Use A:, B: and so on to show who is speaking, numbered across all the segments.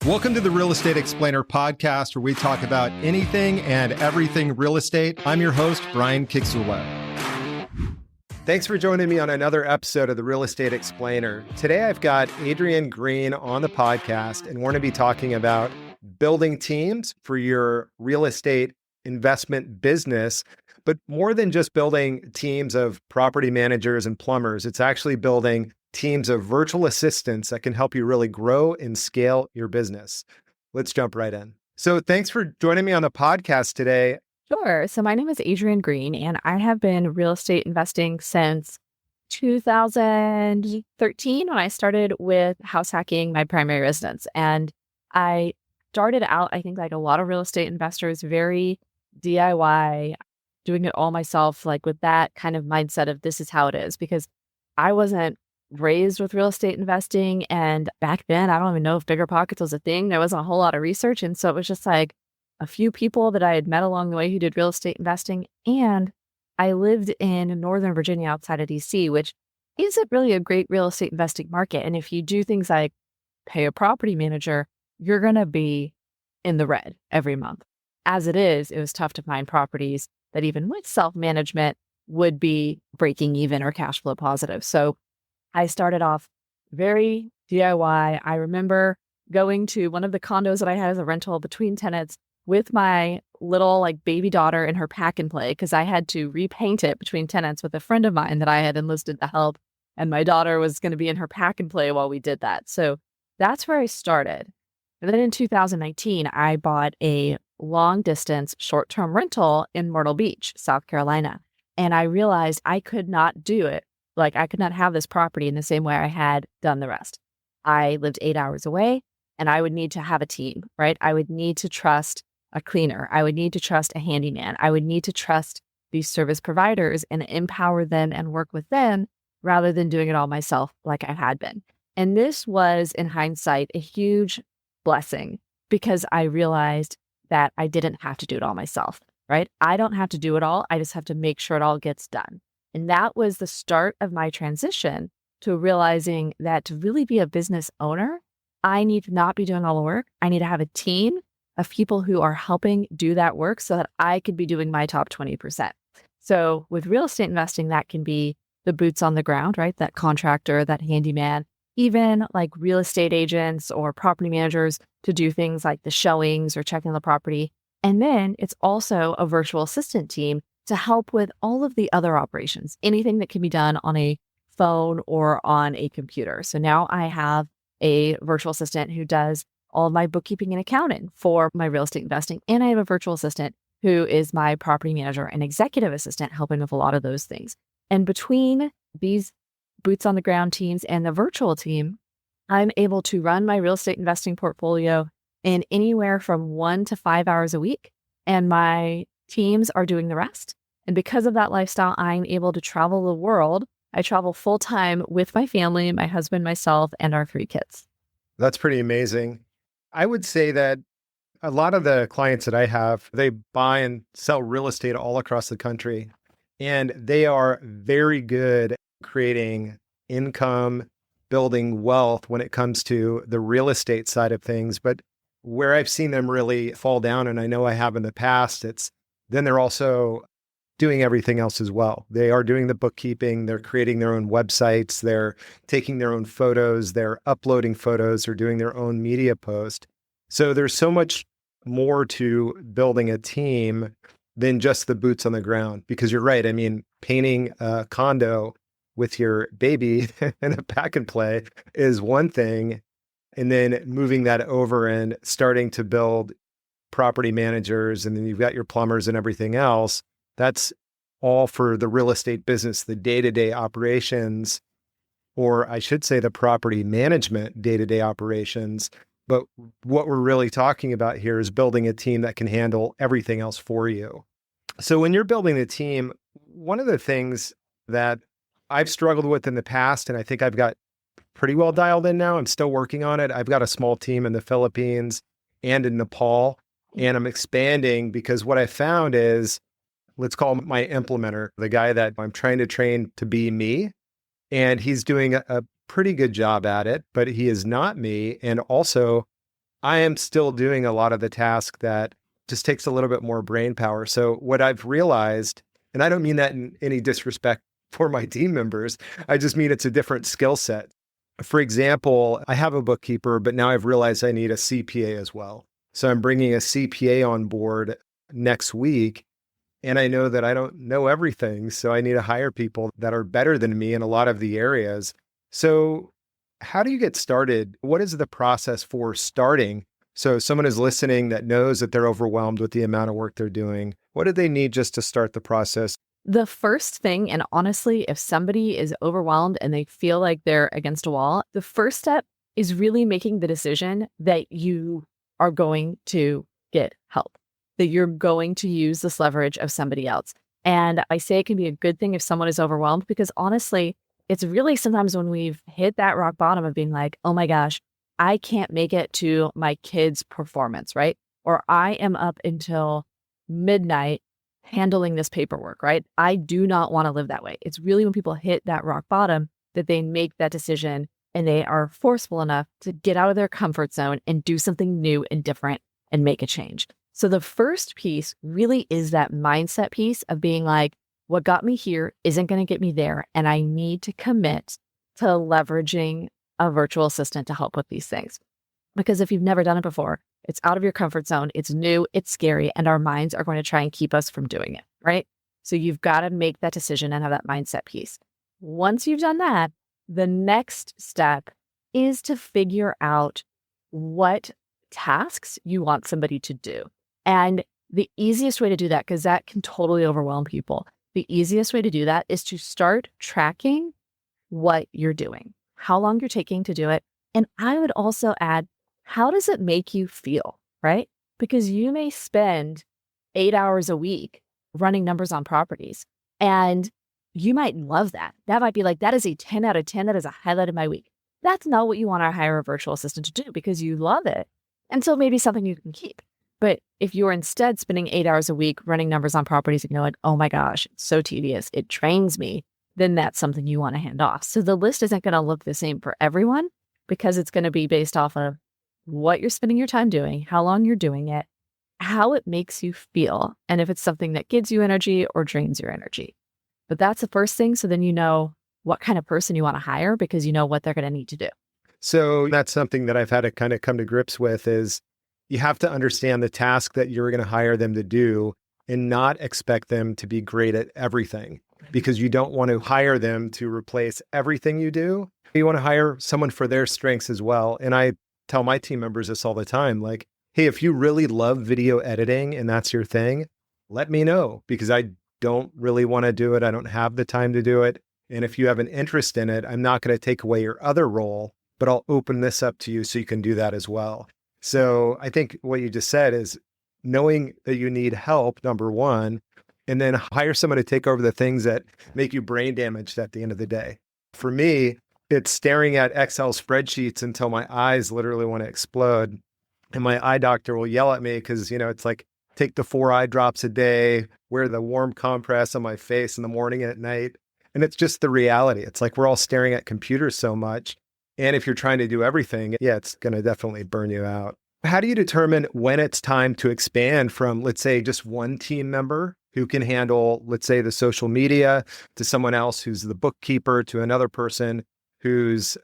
A: Welcome to the Real Estate Explainer podcast, where we talk about anything and everything real estate. I'm your host, Brian Kiczula. Thanks for joining me on another episode of the Real Estate Explainer. Today, I've got Adrienne Green on the podcast, and we're going to be talking about building teams for your real estate investment business. But more than just building teams of property managers and plumbers, it's actually building teams of virtual assistants that can help you really grow and scale your business. Let's jump right in. So thanks for joining me on the podcast today.
B: Sure. So my name is Adrienne Green, and I have been real estate investing since 2013 when I started with house hacking my primary residence. And I started out, I think like a lot of real estate investors, very DIY, doing it all myself, like with that kind of mindset of this is how it is, because I wasn't raised with real estate investing. And back then, I don't even know if BiggerPockets was a thing. There wasn't a whole lot of research. And so it was just like a few people that I had met along the way who did real estate investing. And I lived in Northern Virginia outside of DC, which isn't really a great real estate investing market. And if you do things like pay a property manager, you're going to be in the red every month. As it is, it was tough to find properties that even with self-management would be breaking even or cash flow positive. So I started off very DIY. I remember going to one of the condos that I had as a rental between tenants with my little like baby daughter in her pack and play, because I had to repaint it between tenants with a friend of mine that I had enlisted to help. And my daughter was going to be in her pack and play while we did that. So that's where I started. And then in 2019, I bought a long distance short-term rental in Myrtle Beach, South Carolina. And I realized I could not do it. Like I could not have this property in the same way I had done the rest. I lived 8 hours away and I would need to have a team, right? I would need to trust a cleaner. I would need to trust a handyman. I would need to trust these service providers and empower them and work with them rather than doing it all myself like I had been. And this was, in hindsight, a huge blessing because I realized that I didn't have to do it all myself, right? I don't have to do it all. I just have to make sure it all gets done. And that was the start of my transition to realizing that to really be a business owner, I need to not be doing all the work. I need to have a team of people who are helping do that work so that I could be doing my top 20%. So with real estate investing, that can be the boots on the ground, right? That contractor, that handyman, even like real estate agents or property managers to do things like the showings or checking the property. And then it's also a virtual assistant team to help with all of the other operations, anything that can be done on a phone or on a computer. So now I have a virtual assistant who does all of my bookkeeping and accounting for my real estate investing. And I have a virtual assistant who is my property manager and executive assistant, helping with a lot of those things. And between these boots on the ground teams and the virtual team, I'm able to run my real estate investing portfolio in anywhere from 1 to 5 hours a week. And my teams are doing the rest. And because of that lifestyle, I'm able to travel the world. I travel full time with my family, my husband, myself, and our 3 kids.
A: That's pretty amazing. I would say that a lot of the clients that I have, they buy and sell real estate all across the country, and they are very good at creating income, building wealth when it comes to the real estate side of things. But where I've seen them really fall down, and I know I have in the past, it's then they're also doing everything else as well. They are doing the bookkeeping, they're creating their own websites, they're taking their own photos, they're uploading photos, they're doing their own media post. So there's so much more to building a team than just the boots on the ground, because you're right. I mean, painting a condo with your baby in a pack and play is one thing. And then moving that over and starting to build property managers, and then you've got your plumbers and everything else. That's all for the real estate business, the day-to-day operations, or I should say the property management day-to-day operations. But what we're really talking about here is building a team that can handle everything else for you. So when you're building a team, one of the things that I've struggled with in the past, and I think I've got pretty well dialed in now, I'm still working on it. I've got a small team in the Philippines and in Nepal, and I'm expanding because what I found is, let's call him my implementer, the guy that I'm trying to train to be me. And he's doing a pretty good job at it, but he is not me. And also I am still doing a lot of the task that just takes a little bit more brain power. So what I've realized, and I don't mean that in any disrespect for my team members, I just mean it's a different skill set. For example, I have a bookkeeper, but now I've realized I need a CPA as well. So I'm bringing a CPA on board next week. And I know that I don't know everything. So I need to hire people that are better than me in a lot of the areas. So, how do you get started? What is the process for starting? So, someone is listening that knows that they're overwhelmed with the amount of work they're doing. What do they need just to start the process?
B: The first thing, and honestly, if somebody is overwhelmed and they feel like they're against a wall, the first step is really making the decision that you are going to get help, that you're going to use this leverage of somebody else. And I say it can be a good thing if someone is overwhelmed, because honestly, it's really sometimes when we've hit that rock bottom of being like, oh my gosh, I can't make it to my kid's performance, right? Or I am up until midnight handling this paperwork, right? I do not want to live that way. It's really when people hit that rock bottom that they make that decision and they are forceful enough to get out of their comfort zone and do something new and different and make a change. So the first piece really is that mindset piece of being like, what got me here isn't going to get me there. And I need to commit to leveraging a virtual assistant to help with these things. Because if you've never done it before, it's out of your comfort zone, it's new, it's scary, and our minds are going to try and keep us from doing it, right? So you've got to make that decision and have that mindset piece. Once you've done that, the next step is to figure out what tasks you want somebody to do. And the easiest way to do that, because that can totally overwhelm people, the easiest way to do that is to start tracking what you're doing, how long you're taking to do it. And I would also add, how does it make you feel, right? Because you may spend 8 hours a week running numbers on properties, and you might love that. That might be like, that is a 10 out of 10. That is a highlight of my week. That's not what you want to hire a virtual assistant to do because you love it. And so maybe something you can keep. But if you're instead spending 8 hours a week running numbers on properties and you're like, oh my gosh, it's so tedious, it drains me, then that's something you want to hand off. So the list isn't going to look the same for everyone because it's going to be based off of what you're spending your time doing, how long you're doing it, how it makes you feel, and if it's something that gives you energy or drains your energy. But that's the first thing. So then you know what kind of person you want to hire because you know what they're going to need to do.
A: So that's something that I've had to kind of come to grips with is you have to understand the task that you're going to hire them to do and not expect them to be great at everything because you don't want to hire them to replace everything you do. You want to hire someone for their strengths as well. And I tell my team members this all the time, like, hey, if you really love video editing and that's your thing, let me know because I don't really want to do it. I don't have the time to do it. And if you have an interest in it, I'm not going to take away your other role, but I'll open this up to you so you can do that as well. So I think what you just said is knowing that you need help, number one, and then hire someone to take over the things that make you brain damaged at the end of the day. For me, it's staring at Excel spreadsheets until my eyes literally want to explode. And my eye doctor will yell at me because, it's like, take the 4 eye drops a day, wear the warm compress on my face in the morning and at night. And it's just the reality. It's like we're all staring at computers so much. And if you're trying to do everything, it's going to definitely burn you out. How do you determine when it's time to expand from, let's say, just one team member who can handle, let's say, the social media to someone else who's the bookkeeper to another person who's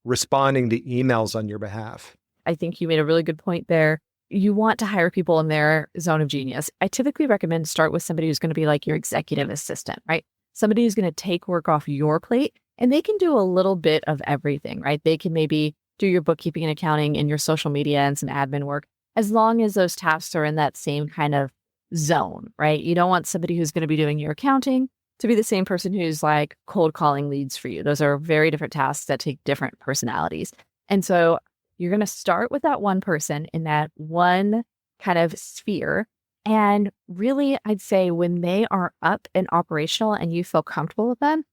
A: responding to emails on your behalf?
B: I think you made a really good point there. You want to hire people in their zone of genius. I typically recommend start with somebody who's going to be like your executive assistant, right? Somebody who's going to take work off your plate and they can do a little bit of everything, right? They can maybe do your bookkeeping and accounting and your social media and some admin work, as long as those tasks are in that same kind of zone, right? You don't want somebody who's going to be doing your accounting to be the same person who's like cold calling leads for you. Those are very different tasks that take different personalities. And so you're going to start with that one person in that one kind of sphere. And really, I'd say when they are up and operational and you feel comfortable with them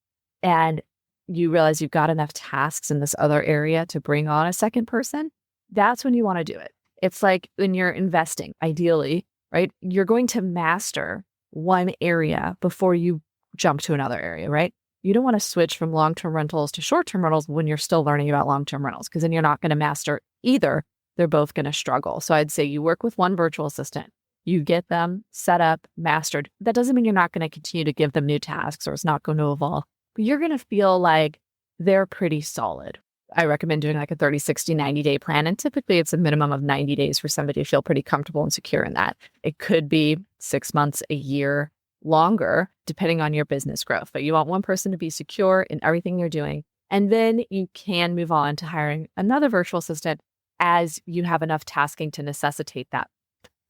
B: and you realize you've got enough tasks in this other area to bring on a second person, that's when you want to do it. It's like when you're investing, ideally, right? You're going to master one area before you jump to another area, right? You don't want to switch from long-term rentals to short-term rentals when you're still learning about long-term rentals, because then you're not going to master either they're both going to struggle. So I'd say you work with one virtual assistant, you get them set up, mastered. That doesn't mean you're not going to continue to give them new tasks or it's not going to evolve, but you're going to feel like they're pretty solid. I recommend doing like a 30, 60, 90-day plan. And typically it's a minimum of 90 days for somebody to feel pretty comfortable and secure in that. It could be 6 months, a year, longer, depending on your business growth. But you want one person to be secure in everything you're doing. And then you can move on to hiring another virtual assistant as you have enough tasking to necessitate that.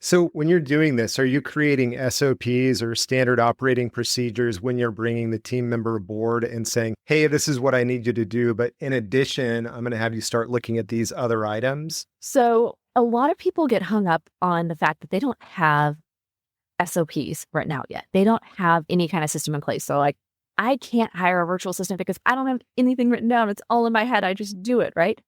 A: So when you're doing this, are you creating SOPs or standard operating procedures when you're bringing the team member aboard and saying, hey, this is what I need you to do, but in addition, I'm going to have you start looking at these other items?
B: So a lot of people get hung up on the fact that they don't have SOPs written out yet. They don't have any kind of system in place. So like, I can't hire a virtual assistant because I don't have anything written down. It's all in my head. I just do it, right?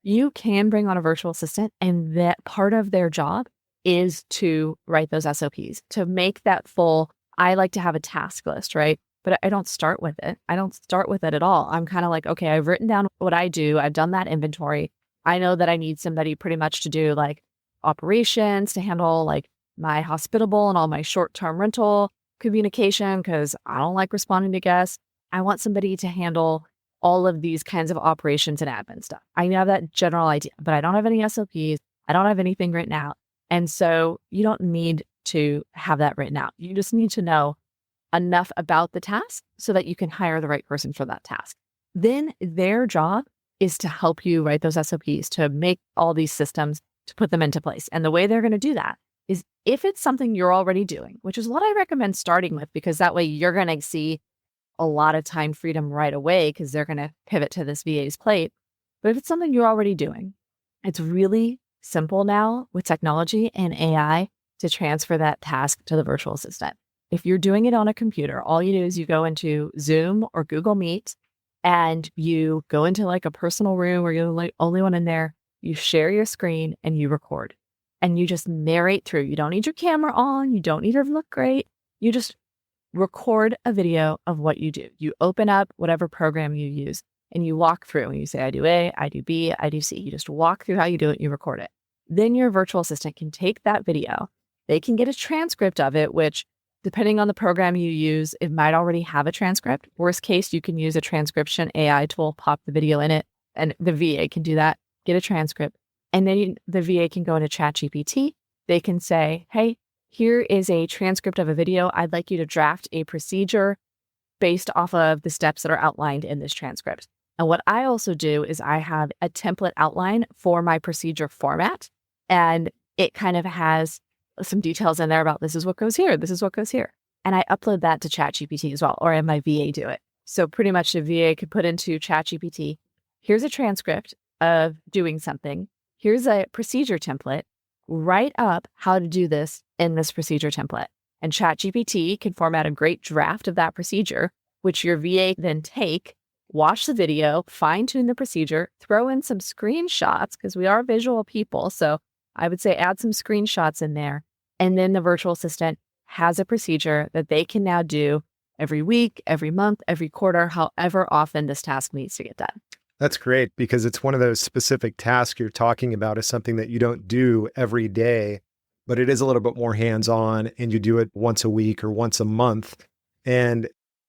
B: You can bring on a virtual assistant, and that part of their job is to write those SOPs, to make that full. I like to have a task list, right? But I don't start with it. I don't start with it at all. I'm kind of like, okay, I've written down what I do. I've done that inventory. I know that I need somebody pretty much to do like operations, to handle like my hospitable and all my short-term rental communication, because I don't like responding to guests. I want somebody to handle all of these kinds of operations and admin stuff. I have that general idea, but I don't have any SOPs. I don't have anything written out. And so you don't need to have that written out. You just need to know enough about the task so that you can hire the right person for that task. Then their job is to help you write those SOPs, to make all these systems, to put them into place. And the way they're going to do that is if it's something you're already doing, which is what I recommend starting with, because that way you're going to see a lot of time freedom right away because they're going to pivot to this VA's plate. But if it's something you're already doing, it's really simple now with technology and AI to transfer that task to the virtual assistant. If you're doing it on a computer, all you do is you go into Zoom or Google Meet and you go into like a personal room where you're the only one in there. You share your screen and you record and you just narrate through. You don't need your camera on. You don't need to look great. You just record a video of what you do. You open up whatever program you use and you walk through and you say, I do A, I do B, I do C. You just walk through how you do it, you record it. Then your virtual assistant can take that video. They can get a transcript of it, which depending on the program you use, it might already have a transcript. Worst case, you can use a transcription AI tool, pop the video in it, and the VA can do that, get a transcript. And then the VA can go into ChatGPT. They can say, hey, here is a transcript of a video. I'd like you to draft a procedure based off of the steps that are outlined in this transcript. And what I also do is I have a template outline for my procedure format. And it kind of has some details in there about this is what goes here, this is what goes here. And I upload that to ChatGPT as well, or have my VA do it. So pretty much the VA could put into ChatGPT, here's a transcript of doing something. Here's a procedure template. Write up how to do this in this procedure template. And ChatGPT can format a great draft of that procedure, which your VA then take, watch the video, fine-tune the procedure, throw in some screenshots, because we are visual people. So I would say add some screenshots in there. And then the virtual assistant has a procedure that they can now do every week, every month, every quarter, however often this task needs to get done.
A: That's great because it's one of those specific tasks you're talking about is something that you don't do every day, but it is a little bit more hands-on and you do it once a week or once a month. And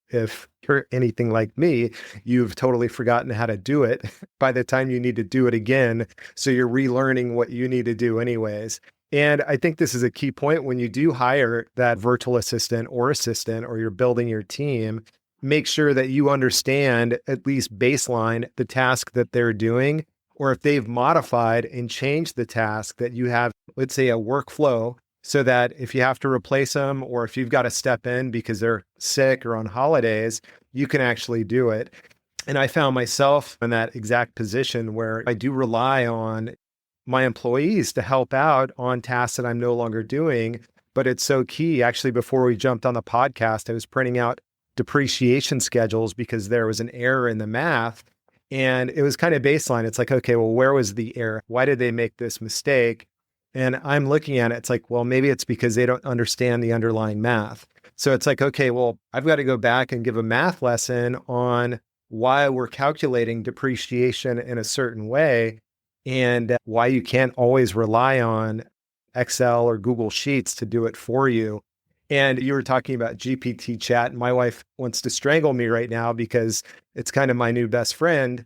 A: if you're anything like me, you've totally forgotten how to do it by the time you need to do it again. So you're relearning what you need to do anyways. And I think this is a key point when you do hire that virtual assistant, or you're building your team, make sure that you understand at least baseline the task that they're doing, or if they've modified and changed the task that you have, let's say a workflow, so that if you have to replace them or if you've got to step in because they're sick or on holidays, you can actually do it. And I found myself in that exact position where I do rely on my employees to help out on tasks that I'm no longer doing. But it's so key. Actually, before we jumped on the podcast, I was printing out depreciation schedules because there was an error in the math. And it was kind of baseline. It's like, okay, well, where was the error? Why did they make this mistake? And I'm looking at it, it's like, well, maybe it's because they don't understand the underlying math. So it's like, okay, well, I've got to go back and give a math lesson on why we're calculating depreciation in a certain way. and why you can't always rely on Excel or Google Sheets to do it for you. And you were talking about GPT chat. My wife wants to strangle me right now because it's kind of my new best friend,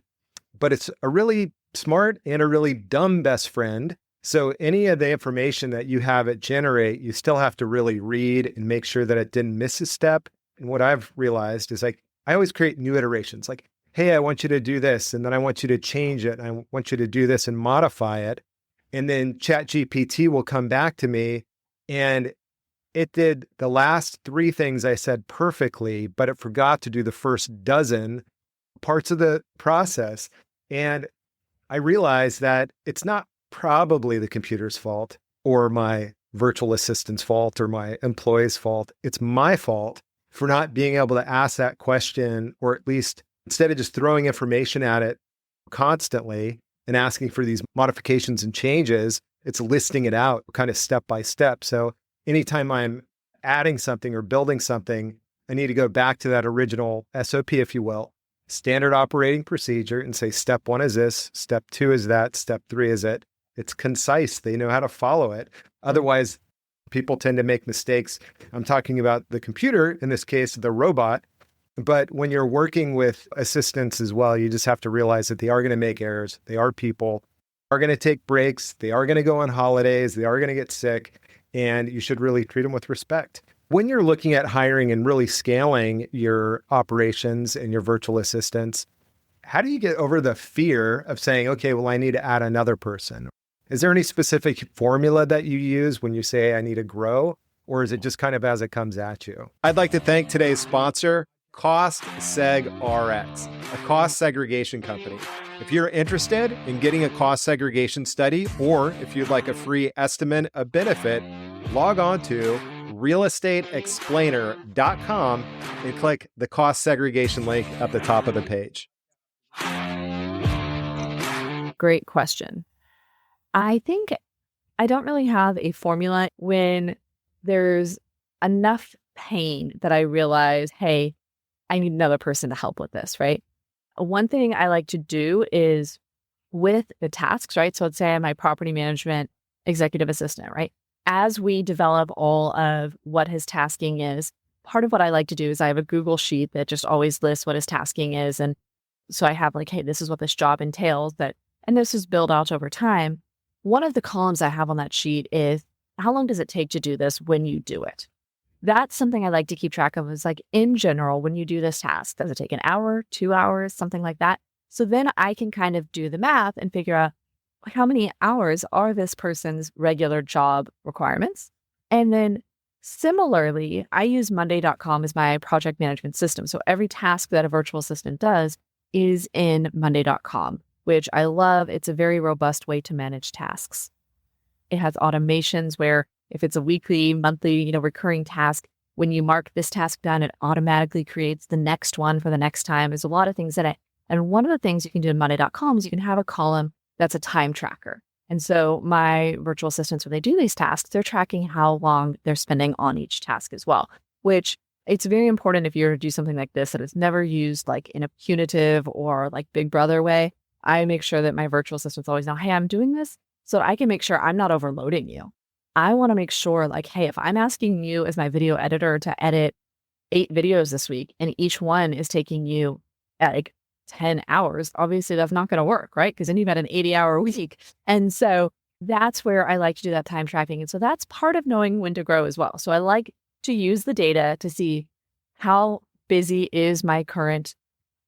A: but it's a really smart and a really dumb best friend. So any of the information that you have it generate, you still have to really read and make sure that it didn't miss a step. And what I've realized is like, I always create new iterations like, hey, I want you to do this, and then I want you to change it. And I want you to do this and modify it. And then ChatGPT will come back to me and it did the last three things I said perfectly, but it forgot to do the first dozen parts of the process. And I realized that it's not probably the computer's fault or my virtual assistant's fault or my employee's fault. It's my fault for not being able to ask that question, or at least instead of just throwing information at it constantly and asking for these modifications and changes, it's listing it out kind of step by step. So anytime I'm adding something or building something, I need to go back to that original SOP, if you will, standard operating procedure, and say, step one is this, step two is that, step three is it. It's concise. They know how to follow it. Otherwise, people tend to make mistakes. I'm talking about the computer, in this case, the robot. But when you're working with assistants as well, you just have to realize that they are going to make errors. They are people, are going to take breaks. They are going to go on holidays. They are going to get sick. And you should really treat them with respect. When you're looking at hiring and really scaling your operations and your virtual assistants, how do you get over the fear of saying, okay, well, I need to add another person? Is there any specific formula that you use when you say I need to grow? Or is it just kind of as it comes at you? I'd like to thank today's sponsor, Cost Seg RX, a cost segregation company. If you're interested in getting a cost segregation study, or if you'd like a free estimate of benefit, log on to realestateexplainer.com and click the cost segregation link at the top of the page.
B: Great question. I think I don't really have a formula. When there's enough pain that I realize, hey, I need another person to help with this, right? One thing I like to do is with the tasks, right? So let's say I'm my property management executive assistant, right? As we develop all of what his tasking is, part of what I like to do is I have a Google sheet that just always lists what his tasking is. And so I have like, hey, this is what this job entails, and this is built out over time. One of the columns I have on that sheet is, how long does it take to do this when you do it? That's something I like to keep track of, is like, in general, when you do this task, does it take an hour, 2 hours, something like that? So then I can kind of do the math and figure out how many hours are this person's regular job requirements. And then similarly, I use monday.com as my project management system. So every task that a virtual assistant does is in monday.com, which I love. It's a very robust way to manage tasks. It has automations where if it's a weekly, monthly, recurring task, when you mark this task done, it automatically creates the next one for the next time. There's a lot of things and one of the things you can do in monday.com is you can have a column that's a time tracker. And so my virtual assistants, when they do these tasks, they're tracking how long they're spending on each task as well, which it's very important if you're to do something like this, that it's never used like in a punitive or like Big Brother way. I make sure that my virtual assistants always know, hey, I'm doing this so I can make sure I'm not overloading you. I want to make sure like, hey, if I'm asking you as my video editor to edit 8 videos this week and each one is taking you like 10 hours, obviously that's not going to work, right? Because then you've got an 80-hour week. And so that's where I like to do that time tracking. And so that's part of knowing when to grow as well. So I like to use the data to see how busy is my current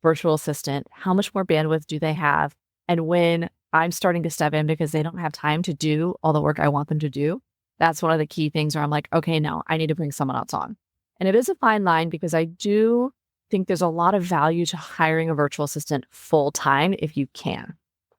B: virtual assistant, how much more bandwidth do they have, and when I'm starting to step in because they don't have time to do all the work I want them to do. That's one of the key things where I'm like, okay, no, I need to bring someone else on. And it is a fine line because I do think there's a lot of value to hiring a virtual assistant full time if you can.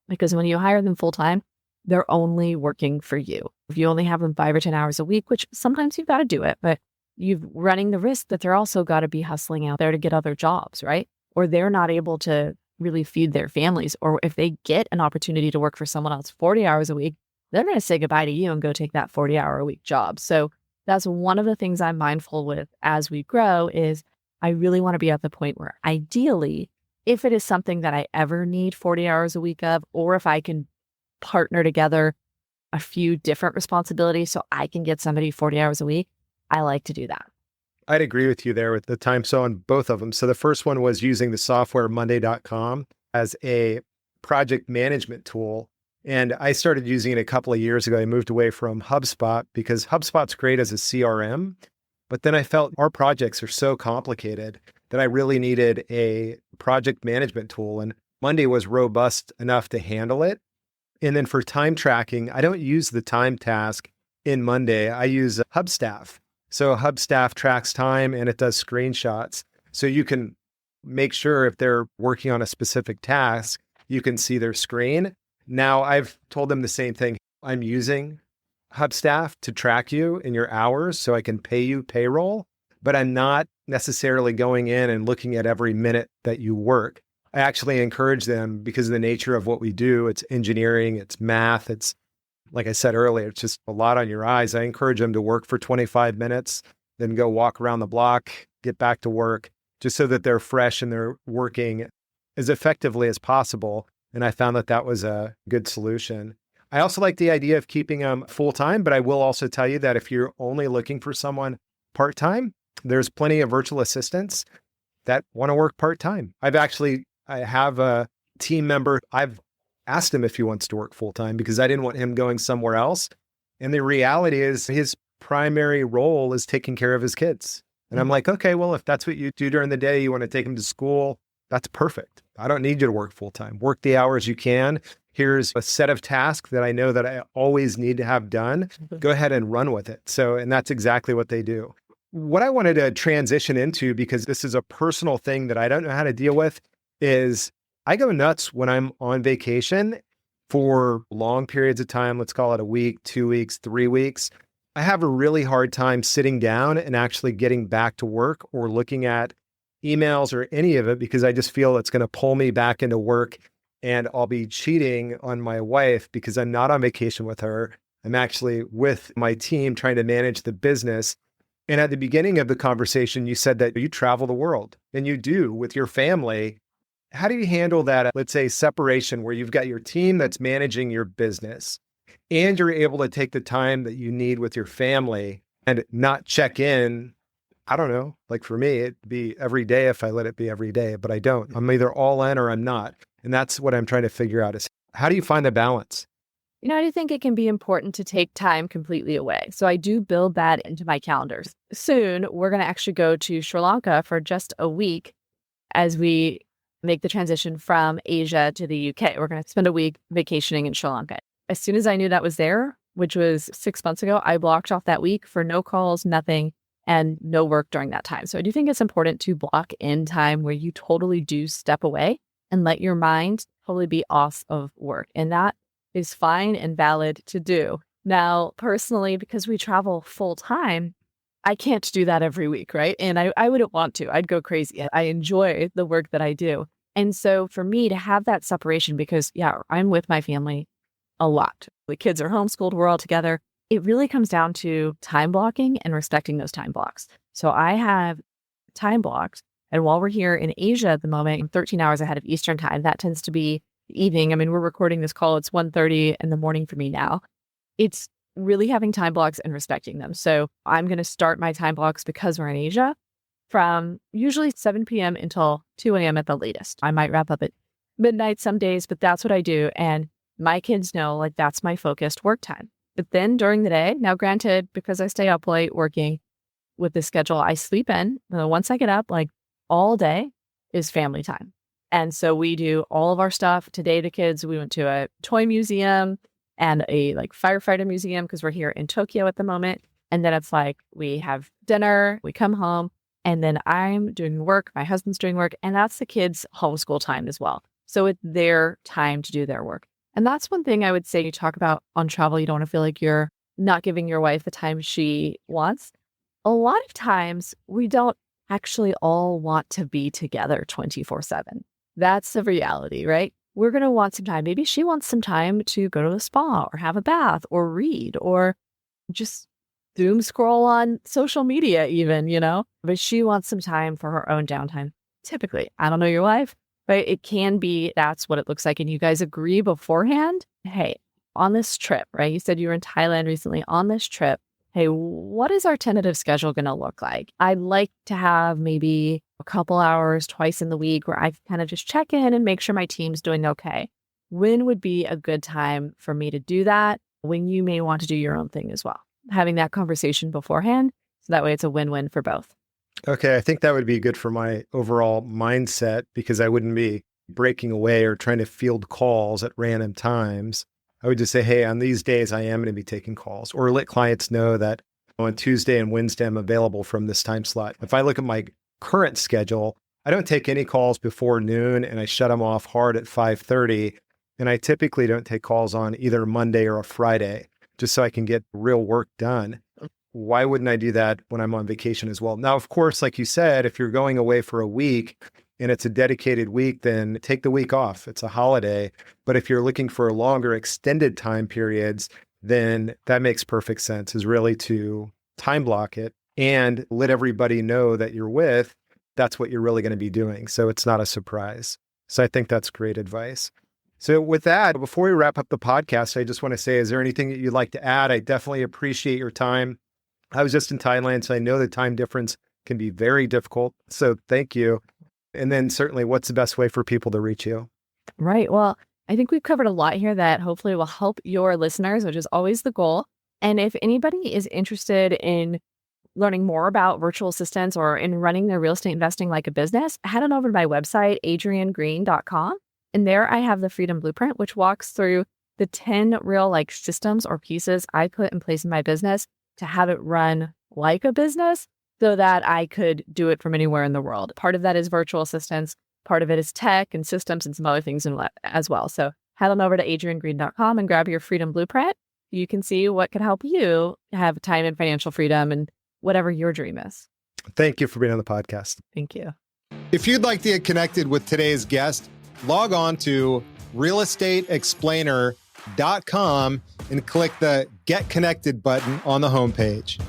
B: Because when you hire them full time, they're only working for you. If you only have them 5 or 10 hours a week, which sometimes you've got to do it, but you're running the risk that they're also got to be hustling out there to get other jobs, right? Or they're not able to really feed their families. Or if they get an opportunity to work for someone else 40 hours a week, they're going to say goodbye to you and go take that 40-hour a week job. So that's one of the things I'm mindful with as we grow is I really want to be at the point where ideally, if it is something that I ever need 40 hours a week of, or if I can partner together a few different responsibilities so I can get somebody 40 hours a week, I like to do that.
A: I'd agree with you there with the time. So on both of them. So the first one was using the software Monday.com as a project management tool. And I started using it a couple of years ago. I moved away from HubSpot because HubSpot's great as a CRM. But then I felt our projects are so complicated that I really needed a project management tool. And Monday was robust enough to handle it. And then for time tracking, I don't use the time task in Monday. I use Hubstaff. So Hubstaff tracks time and it does screenshots. So you can make sure if they're working on a specific task, you can see their screen. Now I've told them the same thing. I'm using Hubstaff to track you in your hours so I can pay you payroll, but I'm not necessarily going in and looking at every minute that you work. I actually encourage them because of the nature of what we do. It's engineering, it's math, it's like I said earlier, it's just a lot on your eyes. I encourage them to work for 25 minutes, then go walk around the block, get back to work, just so that they're fresh and they're working as effectively as possible. And I found that that was a good solution. I also like the idea of keeping them full-time, but I will also tell you that if you're only looking for someone part-time, there's plenty of virtual assistants that want to work part-time. I have a team member. I've asked him if he wants to work full-time because I didn't want him going somewhere else. And the reality is his primary role is taking care of his kids. And I'm like, okay, well, if that's what you do during the day, you want to take them to school, that's perfect. I don't need you to work full-time. Work the hours you can. Here's a set of tasks that I know that I always need to have done. Go ahead and run with it. And that's exactly what they do. What I wanted to transition into, because this is a personal thing that I don't know how to deal with, is I go nuts when I'm on vacation for long periods of time. Let's call it a week, 2 weeks, 3 weeks. I have a really hard time sitting down and actually getting back to work or looking at emails or any of it because I just feel it's going to pull me back into work and I'll be cheating on my wife because I'm not on vacation with her. I'm actually with my team trying to manage the business. And at the beginning of the conversation, you said that you travel the world and you do with your family. How do you handle that, let's say, separation where you've got your team that's managing your business and you're able to take the time that you need with your family and not check in? I don't know. Like for me, it'd be every day if I let it be every day, but I don't. I'm either all in or I'm not. And that's what I'm trying to figure out is how do you find the balance?
B: I do think it can be important to take time completely away. So I do build that into my calendars. Soon, we're going to actually go to Sri Lanka for just a week as we make the transition from Asia to the UK. We're going to spend a week vacationing in Sri Lanka. As soon as I knew that was there, which was 6 months ago, I blocked off that week for no calls, nothing, and no work during that time. So I do think it's important to block in time where you totally do step away and let your mind totally be off of work. And that is fine and valid to do. Now, personally, because we travel full time, I can't do that every week, right? And I wouldn't want to. I'd go crazy. I enjoy the work that I do. And so for me to have that separation, because I'm with my family a lot. The kids are homeschooled, we're all together. It really comes down to time blocking and respecting those time blocks. So I have time blocks. And while we're here in Asia at the moment, I'm 13 hours ahead of Eastern time. That tends to be the evening. I mean, we're recording this call. It's 1:30 in the morning for me now. It's really having time blocks and respecting them. So I'm going to start my time blocks because we're in Asia from usually 7 p.m. until 2 a.m. at the latest. I might wrap up at midnight some days, but that's what I do. And my kids know like that's my focused work time. But then during the day, now granted, because I stay up late working with the schedule I sleep in, once I get up, like all day is family time. And so we do all of our stuff. Today, the kids, we went to a toy museum and a firefighter museum because we're here in Tokyo at the moment. And then it's like we have dinner, we come home, and then I'm doing work, my husband's doing work, and that's the kids' homeschool time as well. So it's their time to do their work. And that's one thing I would say you talk about on travel. You don't want to feel like you're not giving your wife the time she wants. A lot of times we don't actually all want to be together 24/7. That's the reality, right? We're going to want some time. Maybe she wants some time to go to the spa or have a bath or read or just doom scroll on social media even, but she wants some time for her own downtime. Typically, I don't know your wife, but it can be that's what it looks like. And you guys agree beforehand, hey, on this trip, right? You said you were in Thailand recently. On this trip, hey, what is our tentative schedule going to look like? I'd like to have maybe a couple hours twice in the week where I kind of just check in and make sure my team's doing okay. When would be a good time for me to do that? When you may want to do your own thing as well. Having that conversation beforehand, so that way it's a win-win for both.
A: Okay, I think that would be good for my overall mindset because I wouldn't be breaking away or trying to field calls at random times. I would just say, hey, on these days, I am going to be taking calls, or let clients know that on Tuesday and Wednesday, I'm available from this time slot. If I look at my current schedule, I don't take any calls before noon and I shut them off hard at 5:30. And I typically don't take calls on either Monday or a Friday, just so I can get real work done. Why wouldn't I do that when I'm on vacation as well? Now, of course, like you said, if you're going away for a week and it's a dedicated week, then take the week off. It's a holiday. But if you're looking for longer extended time periods, then that makes perfect sense, is really to time block it and let everybody know that you're with. That's what you're really going to be doing. So it's not a surprise. So I think that's great advice. So with that, before we wrap up the podcast, I just want to say, is there anything that you'd like to add? I definitely appreciate your time. I was just in Thailand, so I know the time difference can be very difficult. So thank you. And then certainly, what's the best way for people to reach you?
B: Right. Well, I think we've covered a lot here that hopefully will help your listeners, which is always the goal. And if anybody is interested in learning more about virtual assistants or in running their real estate investing like a business, head on over to my website, adriennegreen.com. And there I have the Freedom Blueprint, which walks through the 10 real systems or pieces I put in place in my business to have it run like a business so that I could do it from anywhere in the world. Part of that is virtual assistants. Part of it is tech and systems and some other things as well. So head on over to adriennegreen.com and grab your Freedom Blueprint. You can see what could help you have time and financial freedom and whatever your dream is.
A: Thank you for being on the podcast.
B: Thank you.
C: If you'd like to get connected with today's guest, log on to realestateexplainer.com and click the Get Connected button on the homepage.